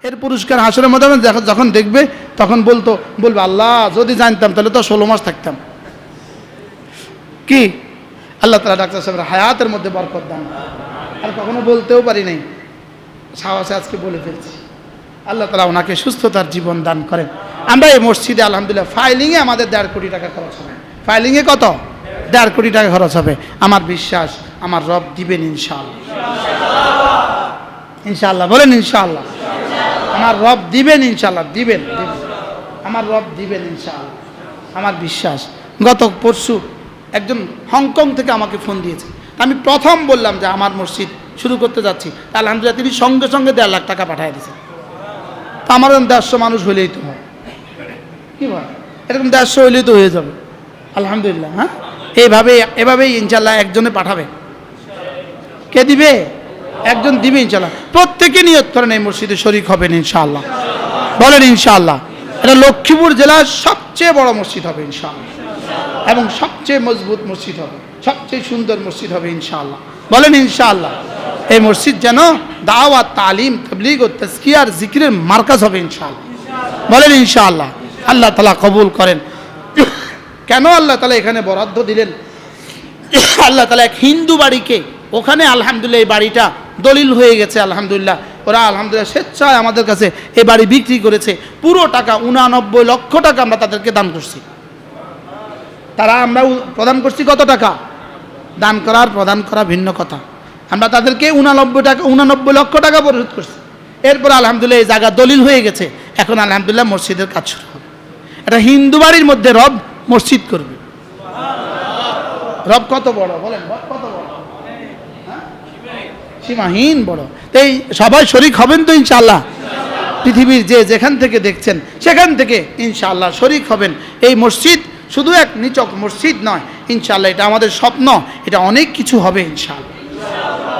এর পুরস্কার হাসরের ময়দানে যখন দেখবে তখন বলবে আল্লাহ যদি জানতাম তাহলে তো 16 মাস থাকতাম। কি আল্লাহ তাআলা ডাক্তার সাহেবের হায়াতের মধ্যে বরকত দান, আর কখনো বলতেও পারি নাই, সাহসে আজকে বলে ফেলছি। আল্লাহ তাআলা ওনাকে সুস্থতার জীবন দান করেন। আমরা এই মসজিদে আলহামদুলিল্লাহ ফাইলিংয়ে আমাদের 1.5 কোটি টাকা খরচ হবে। ফাইলিংয়ে কত? 1.5 কোটি টাকা খরচ হবে। আমার বিশ্বাস আমার রব দিবেন ইনশাআল্লাহ। ইনশাআল্লাহ বলেন ইনশাআল্লাহ। আমার রব দিবেন ইনশাআল্লাহ, দিবেন আমার রব দিবেন ইনশাআল্লাহ, আমার বিশ্বাস। গত পরশু একজন হংকং থেকে আমাকে ফোন দিয়েছে। আমি প্রথম বললাম যে আমার মসজিদ শুরু করতে যাচ্ছি, আলহামদুলিল্লাহ তিনি সঙ্গে সঙ্গে 1.5 লাখ টাকা পাঠিয়ে দিয়েছেন। তো আমার 150 মানুষ হইলেই তো হয়, কি বল, এরকম 150 হইলেই তো হয়ে যাবে আলহামদুলিল্লাহ। হ্যাঁ, এভাবেই ইনশাআল্লাহ একজনে পাঠাবে। কে দিবে? একজন দিবে ইনশাআল্লাহ। প্রত্যেকে নিয়ত করেন এই মসজিদে শরীক হবেন ইনশাআল্লাহ, বলেন ইনশাআল্লাহ। এটা লক্ষ্মীপুর জেলার সবচেয়ে বড় মসজিদ হবে ইনশাআল্লাহ, এবং সবচেয়ে মজবুত মসজিদ হবে, সবচেয়ে সুন্দর মসজিদ হবে ইনশাআল্লাহ, বলেন ইনশাআল্লাহ। এই মসজিদ যেন দাওয়াত, তালিম, তাবলীগ ও তাজকিয়ার জিকিরের মার্কাজ হবে ইনশাআল্লাহ, বলেন ইনশাআল্লাহ। আল্লাহ তাআলা কবুল করেন। কেন আল্লাহ তাআলা এখানে বরাদ্দ দিলেন? আল্লাহ তাআলা এক হিন্দু বাড়িকে ওখানে আলহামদুলিল্লাহ এই বাড়িটা দলিল হয়ে গেছে আলহামদুলিল্লাহ, ওরা আলহামদুলিল্লাহ স্বেচ্ছায় আমাদের কাছে এই বাড়ি বিক্রি করেছে। পুরো টাকা 89 লক্ষ টাকা আমরা তাদেরকে দান করছি। আমরা প্রদান করছি কত টাকা? দান করার প্রদান করা ভিন্ন কথা। আমরা তাদেরকে 89 লক্ষ টাকা পরিশোধ করছি। এরপর আলহামদুলিল্লাহ এই জায়গা দলিল হয়ে গেছে। এখন আলহামদুলিল্লাহ মসজিদের কাজ শুরু হবে। এটা হিন্দু বাড়ির মধ্যে রব মসজিদ করবে। রব কত বড় বলেন, রব কত বড়, সীমাহীন বড়। তাই সবাই শরীক হবেন তো ইনশাআল্লাহ। পৃথিবীর যেখান থেকে দেখছেন সেখান থেকে ইনশাআল্লাহ শরীক হবেন। এই মসজিদ শুধু এক নিচক মসজিদ নয় ইনশাআল্লাহ, এটা আমাদের স্বপ্ন, এটা অনেক কিছু হবে ইনশাআল্লাহ।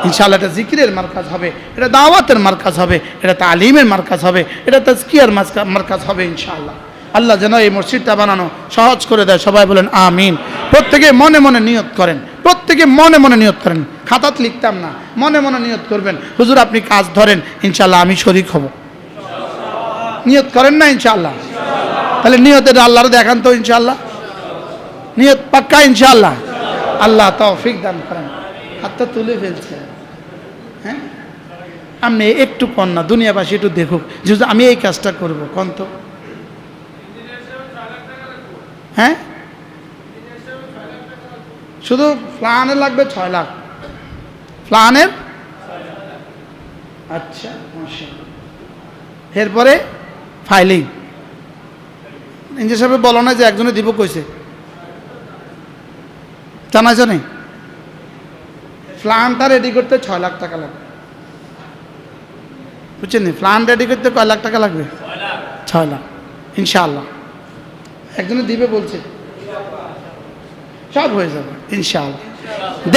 ইনশাআল্লাহ এটা জিকিরের মার্কাজ হবে, এটা দাওয়াতের মার্কাজ হবে, এটা তালিমের মার্কাজ হবে, এটা তাজকিয়ার মার্কাজ হবে ইনশাআল্লাহ। আল্লাহ যেন এই মসজিদটা বানানো সহজ করে দেয়। সবাই বলেন আমিন। প্রত্যেকে মনে মনে নিয়ত করেন, প্রত্যেকে মনে মনে নিয়ত করেন। খাতাত লিখতাম না, মনে মনে নিয়ত করবেন। হুজুর আপনি কাজ ধরেন, ইনশাআল্লাহ আমি শরীক হব। নিয়ত করেন না ইনশাআল্লাহ? তাহলে নিয়তের আল্লাহর দেখান তো ইনশাআল্লাহ। নিয়ত পাক্কা ইনশাআল্লাহ। আল্লাহ তৌফিক দান করেন। হাতটা তুলে ফেলছে। হ্যাঁ, আপনি একটু কন না, দুনিয়াবাসী একটু দেখুক যে আমি এই কাজটা করব, কন তো। হ্যাঁ, শুধু প্ল্যানের লাগবে 6 লাখ। প্ল্যানের, আচ্ছা, এরপরে ফাইলিং। ইঞ্জিনিয়ার সাহেব বলো না যে একজনে দিব কইছে, জানা জানে প্ল্যানটা রেডি করতে 6 লাখ টাকা লাগবে, বুঝছেন? প্ল্যান রেডি করতে কয় লাখ টাকা লাগবে? 6 লাখ ইনশাআল্লাহ। একজনে দিবে বলছে, সব হয়ে যাবে ইনশাআল্লাহ।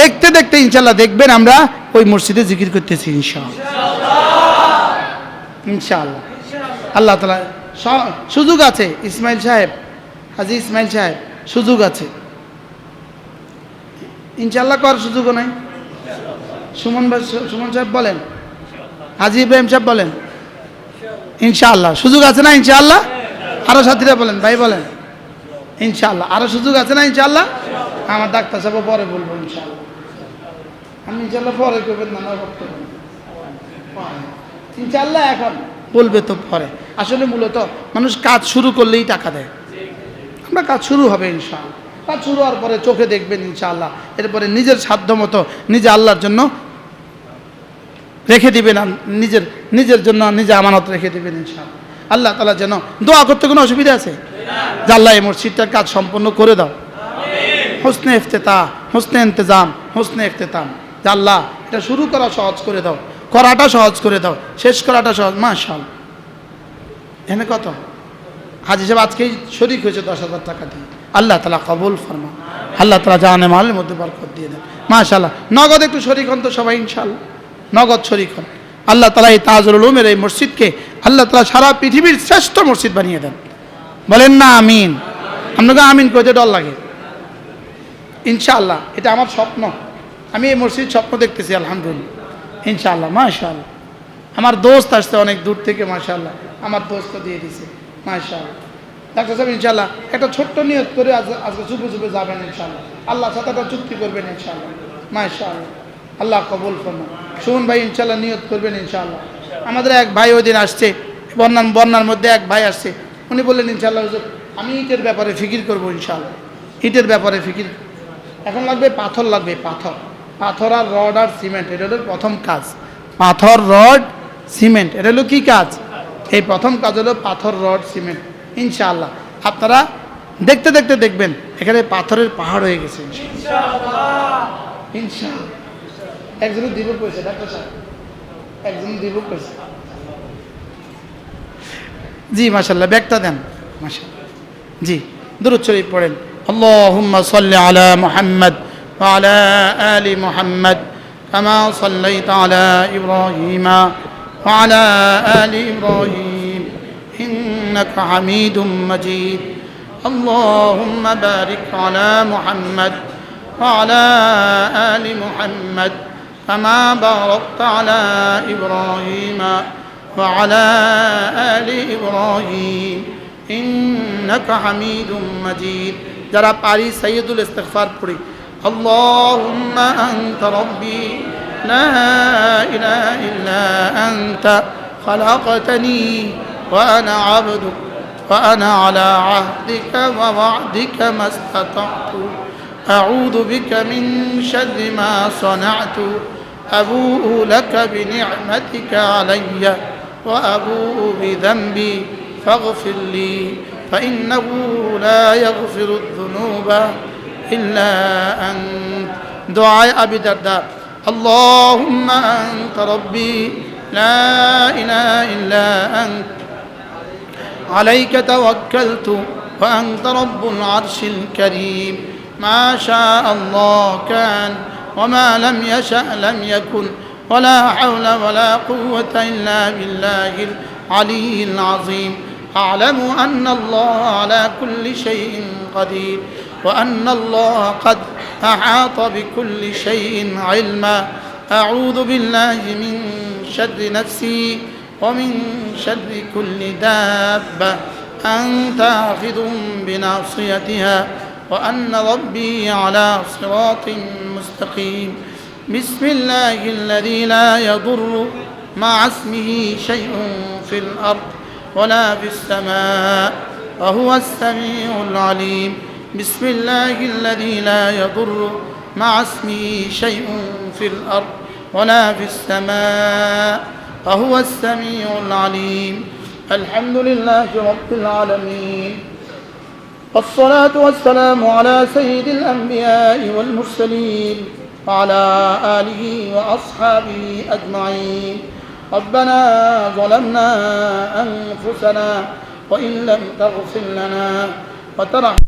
দেখতে দেখতে ইনশাআল্লাহ দেখবেন আমরা ওই মসজিদে জিকির করতেছি ইনশাআল্লাহ, ইনশাআল্লাহ। আল্লাহ তাআলা সুযোগ আছে। ইসমাইল সাহেব, হাজী ইসমাইল সাহেব, সুযোগ আছে ইনশাআল্লাহ। করার সুযোগও নাই। সুমন সাহেব বলেন, হাজী ইব্রাহিম সাহেব বলেন ইনশাআল্লাহ সুযোগ আছে না ইনশাআল্লাহ? আরো সাথীরা বলেন, ভাই বলেন ইনশাআল্লাহ। আরো সুযোগ আছে না ইনশাআল্লাহ? আমার ডাক্তার সাহেব পরে বলবো ইনশাআল্লাহ। আমি ইনশাআল্লাহ পরে করবেন না, ইনশাআল্লাহ এখন বলবে তো পরে। আসলে মূলত মানুষ কাজ শুরু করলেই টাকা দেয়। আমরা কাজ শুরু হবে ইনশাআল্লাহ। কাজ শুরু হওয়ার পরে চোখে দেখবেন ইনশাআল্লাহ। এরপরে নিজের সাধ্য মতো নিজে আল্লাহর জন্য রেখে দিবেন, নিজের জন্য নিজে আমানত রেখে দিবেন ইনশাআল্লাহ। আল্লাহ তাআলা যেন, দোয়া করতে কোনো অসুবিধা আছে? যে আল্লাহ এই মসজিদটার কাজ সম্পন্ন করে দাও। হোসনে ইফতেতাহ, হোসনে ইন্তজাম, হোসনে ইখতিতাম। যে আল্লাহ এটা শুরু করা সহজ করে দাও, করাটা সহজ করে দাও, শেষ করাটা সহজ। মাশাআল্লাহ। এখানে কত? হাজী সাহেব আজকেই শরীক হয়েছে 10,000 টাকা দিয়ে। আল্লাহ তাআলা কবুল ফরমান। আল্লাহ তাআলা জানে মালের মধ্যে বরকত দিয়ে দেন। মাশাআল্লাহ। নগদ একটু শরীক হন তো সবাই ইনশাআল্লাহ, নগদ শরীক হন। আল্লাহ তাআলা এই তাজুল উলুমের এই মসজিদকে আল্লাহ তাআলা সারা পৃথিবীর শ্রেষ্ঠ মসজিদ বানিয়ে দেন। বলেন না আমিন? আপনাকে আমিন কইতে ডর লাগে ইনশাআল্লাহ। এটা আমার স্বপ্ন। আমি এই মসজিদ স্বপ্ন দেখতেছি আলহামদুলিল্লাহ ইনশাআল্লাহ। মাশাআল্লাহ। আমার দোস্ত আসছে অনেক দূর থেকে, মাশাআল্লাহ, আমার দোস্ত দিয়ে দিছে, মাশাআল্লাহ। ডাক্তার সাহেব ইনশাআল্লাহ একটা ছোট্ট নিয়ত করে আজকে চুপে চুপে যাবেন ইনশাআল্লাহ, আল্লাহর সাথে একটা চুক্তি করবেন ইনশাআল্লাহ, মাশাআল্লাহ, আল্লাহ কবুল ফরমান। সুমন ভাই ইনশাআল্লাহ নিয়ত করবেন ইনশাআল্লাহ। আমাদের এক ভাই ওই দিন আসছে, বন্যার মধ্যে এক ভাই আসছে, উনি বললেন ইনশাআল্লাহ হুজুর আমি ইটের ব্যাপারে ফিকির করবো ইনশাআল্লাহ, ইটের ব্যাপারে ফিকির। এখন লাগবে পাথর, লাগবে পাথর আর রড আর সিমেন্ট, এটা হলো প্রথম কাজ। পাথর, রড, সিমেন্ট, এটা হলো কি কাজ? এই প্রথম কাজ হলো পাথর, রড, সিমেন্ট। ইনশাআল্লাহ আপনারা দেখতে দেখতে দেখবেন এখানে পাথরের পাহাড় হয়ে গেছে ইনশাআল্লাহ। একজনের দিব কইছে ডাক্তার সাহেব, একজন দিব কইছে। জি মাশাআল্লাহ, ব্যাগটা দেন, মাশাআল্লাহ। জি দুরূদ শরীফ পড়েন। আল্লাহুম্মা সাল্লি আলা মুহাম্মাদ ওয়া আলা আলি মুহাম্মাদ কামা সাল্লাইতা আলা ইব্রাহিমা ওয়া আলা আলি ইব্রাহিম ইন্নাকা হামিদুম মাজিদ। আল্লাহুম্মা বারিক আলা মুহাম্মাদ ওয়া আলা আলি মুহাম্মাদ কামা বারাকতা আলা ইব্রাহিমা ওয়া আলা আলি ইব্রাহিম ইন্নাকা হামিদুম মাজিদ। যারা পারি সাইয়্যিদুল ইস্তিগফার পড়ি। আল্লাহুম্মা আনতা রাব্বি লা ইলাহা ইল্লা আনতা খালাকতানি ওয়া আনা আবদুক ওয়া আনা আলা আহদিকা ওয়া ওয়া'দিকা মাসতাতa'তু আউযু বিকা মিন শাররি মা সানা'তু আবু'ু লাকা বিনি'মাতিকা আলাইয়া ওয়া আবু'ু বিযানবি ফাগফির লি فإنه لا يغفر الذنوب إلا أنت. دعاء أبي الدرداء. اللهم أنت ربي لا إله إلا أنت عليك توكلت وأنت رب العرش الكريم ما شاء الله كان وما لم يشأ لم يكن ولا حول ولا قوة إلا بالله العلي العظيم. أعلم أن الله على كل شيء قدير وأن الله قد أحاط بكل شيء علما. أعوذ بالله من شر نفسي ومن شر كل دابة أنت آخذ بناصيتها وأن ربي على صراط مستقيم. بسم الله الذي لا يضر مع اسمه شيء في الأرض ولا في السماء وهو السميع العليم. بسم الله الذي لا يضر مع اسمه شيء في الأرض ولا في السماء وهو السميع العليم. الحمد لله رب العالمين والصلاة والسلام على سيد الأنبياء والمرسلين وعلى آله وأصحابه أجمعين. ربنا ظلمنا أنفسنا وإن لم تغفر لنا وترحمنا